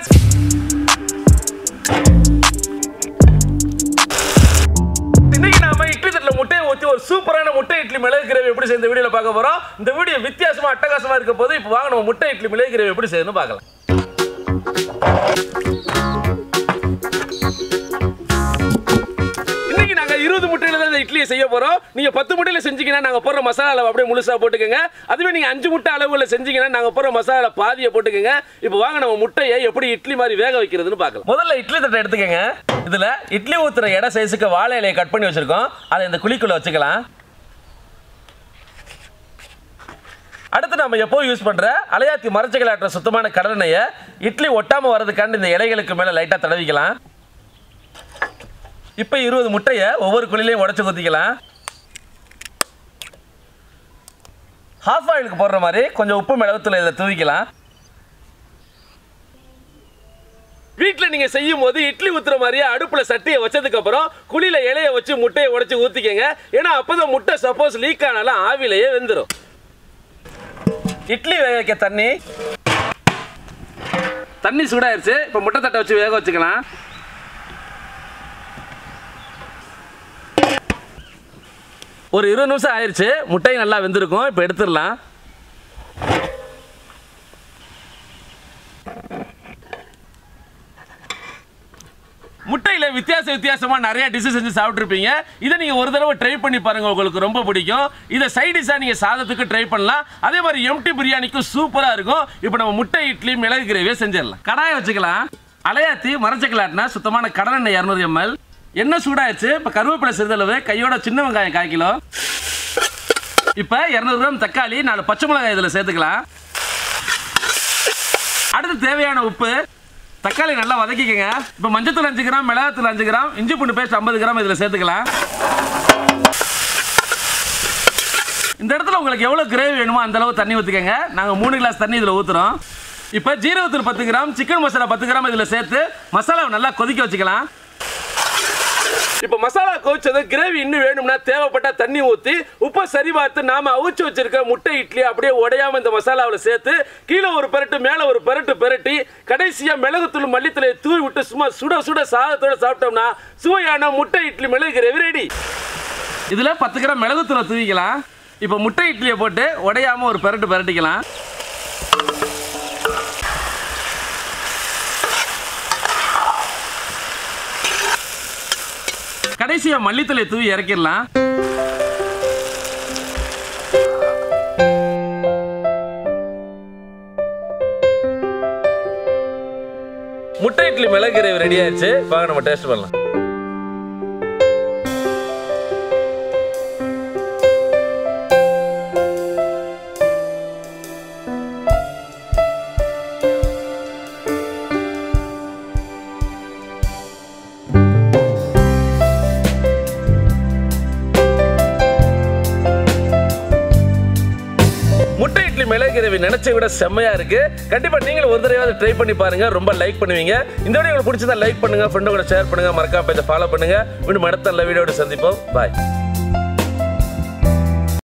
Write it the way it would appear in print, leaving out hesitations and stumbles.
Friends. இன்னைக்கு நாம இட்லி தட்டுல முட்டையை ஊத்தி ஒரு சூப்பரான முட்டை இட்லி மிளகு கிரேவி எப்படி செய்ய இந்த வீடியோல பார்க்க போறோம். இந்த வீடியோ வித்தியாசமா அட்டகாசமா இருக்க போது இப்போ வாங்க நம்ம முட்டை இட்லி மிளகு கிரேவி எப்படி செய்யணும்னு பார்க்கலாம். இன்னைக்கு நாங்க 20 முட்டையில தான் இந்த இட்லியை செய்ய போறோம். நீங்க 10 முட்டையில செஞ்சீங்கன்னா நாங்க போடுற மசாலா அளவு அப்படியே முழுசா போட்டுக்கங்க. அதுவே நீங்க 5 முட்டை அளவுல செஞ்சீங்கன்னா நாங்க போடுற மசாலா பாதியை போட்டுக்கங்க. இப்போ வாங்க நம்ம முட்டையை எப்படி இட்லி மாதிரி வேக வைக்கிறதுன்னு பார்க்கலாம். முதல்ல இட்லி தட்டை எடுத்துக்கங்க. இதுல இட்லி ஊத்துற எடை சைஸுக்கு வாழை இலையை கட் பண்ணி வச்சிருக்கோம். அதை இந்த குழிக்குள்ள வச்சுக்கலாம். அடுத்து நம்ம எப்போ யூஸ் பண்ற அலையாத்தி மரச்சக்கலாற்ற சுத்தமான கடலெண்ணெயை இட்லி ஒட்டாம வரதுக்காண்டி இந்த இலைகளுக்கு மேல லைட்டா தடவிக்கலாம். இப்போ 20 முட்டையை ஒவ்வொரு குழிலையும் உடைச்சு ஊத்திக்கலாம். ஹாஃப் ஆயிலுக்கு போடுற மாதிரி கொஞ்சம் உப்பு மிளகுத்தூள் இதில் தூவிக்கலாம். வீட்டில் நீங்கள் செய்யும் போது இட்லி ஊற்றுற மாதிரியே அடுப்பில் சட்டியை வச்சதுக்கு அப்புறம் குழியில் இலையை வச்சு முட்டையை உடைச்சு ஊற்றிக்கங்க. ஏன்னா அப்போதான் முட்டை சப்போஸ் லீக் ஆனாலும் ஆவிலேயே வெந்துடும். இட்லி வேக வைக்க தண்ணி சூடாயிருச்சு. இப்போ முட்டை தட்டை வச்சு வேக வச்சுக்கலாம். ஒரு 20 நிமிஷம் ஆயிடுச்சு. முட்டை நல்லா வெந்திருக்கும். இப்போ எடுத்துடலாம். முட்டையில வித்தியாசமா நிறைய டிஷ் செஞ்சு சாப்பிட்டுருப்பீங்க. இதை நீங்க ஒரு தடவை ட்ரை பண்ணி பாருங்க, உங்களுக்கு ரொம்ப பிடிக்கும். இதை சைட் டிஷ்ஷா நீங்க சாதத்துக்கு ட்ரை பண்ணலாம். அதே மாதிரி எம்டி பிரியாணிக்கும் சூப்பரா இருக்கும். இப்போ நம்ம முட்டை இட்லி மிளகு கிரேவியை செஞ்சிடலாம். கடாயை வச்சுக்கலாம். அலையாத்தி மரச்சக்கலாட்டினா சுத்தமான கடலெண்ணெய் 200 ml. எண்ணெய் சூடாயிருச்சு. இப்போ கருவேப்பிலை சிறிதளவு, கையோட சின்ன வெங்காயம் 1/4 கிலோ. இப்போ 200 கிராம் தக்காளி, 4 பச்சை மிளகாய் இதில் சேர்த்துக்கலாம். அடுத்து தேவையான உப்பு. தக்காளி நல்லா வதக்கிக்கங்க. இப்போ மஞ்சத்தூள் 5 கிராம், மிளகாத்தூள் 5 கிராம், இஞ்சி பூண்டு பேஸ்ட் 50 கிராம் இதில் சேர்த்துக்கலாம். இந்த இடத்துல உங்களுக்கு எவ்வளோ கிரேவி வேணுமோ அந்த அளவு தண்ணி ஊற்றிக்கங்க. நாங்கள் 3 கிளாஸ் தண்ணி இதில் ஊற்றுறோம். இப்போ ஜீரகத்தூள் 10 கிராம், சிக்கன் மசாலா 10 கிராம் இதில் சேர்த்து மசாலாவை நல்லா கொதிக்க வச்சுக்கலாம். இப்போ மசாலா கொதிச்சது. கிரேவி இன்னும் வேணும்னா தேவைப்பட்ட தண்ணி ஊற்றி உப்பை சரி பார்த்து நாம அவிச்சு வச்சிருக்க முட்டை இட்லி அப்படியே உடையாம இந்த மசாலாவில் சேர்த்து கீழே ஒரு பெரட்டு மேலே ஒரு பெரட்டு பெரட்டி கடைசியா மிளகுத்தூள் மல்லித்தூளை தூவி விட்டு சும்மா சுட சுட சாதத்தோட சாப்பிட்டோம்னா சுவையான முட்டை இட்லி மிளகு கிரேவி ரெடி. இதுல 10 கிராம் மிளகுத்தூளை தூவிக்கலாம். இப்போ முட்டை இட்லியை போட்டு உடையாம ஒரு பெரட்டு பெரட்டிக்கலாம். கடைசியா மல்லித்தூளை தூவி இறக்கிடலாம். முட்டை இட்லி மிளகு கிரேவி ரெடி ஆயிடுச்சு. வாங்க நம்ம டேஸ்ட் பண்ணலாம். முட்டை இட்லி மிளகு கிரேவி நினைச்ச விட செம்மையா இருக்கு. கண்டிப்பா நீங்களும் ஒரு தடவை ட்ரை பண்ணி பாருங்க. ரொம்ப லைக் பண்ணுவீங்க. இந்த வீடியோ உங்களுக்கு பிடிச்சதா லைக் பண்ணுங்க, ஃப்ரெண்டோட ஷேர் பண்ணுங்க, மறக்காம பேஜை ஃபாலோ பண்ணுங்க. மீண்டும் அடுத்த நல்ல வீடியோட சந்திப்போம். பாய்.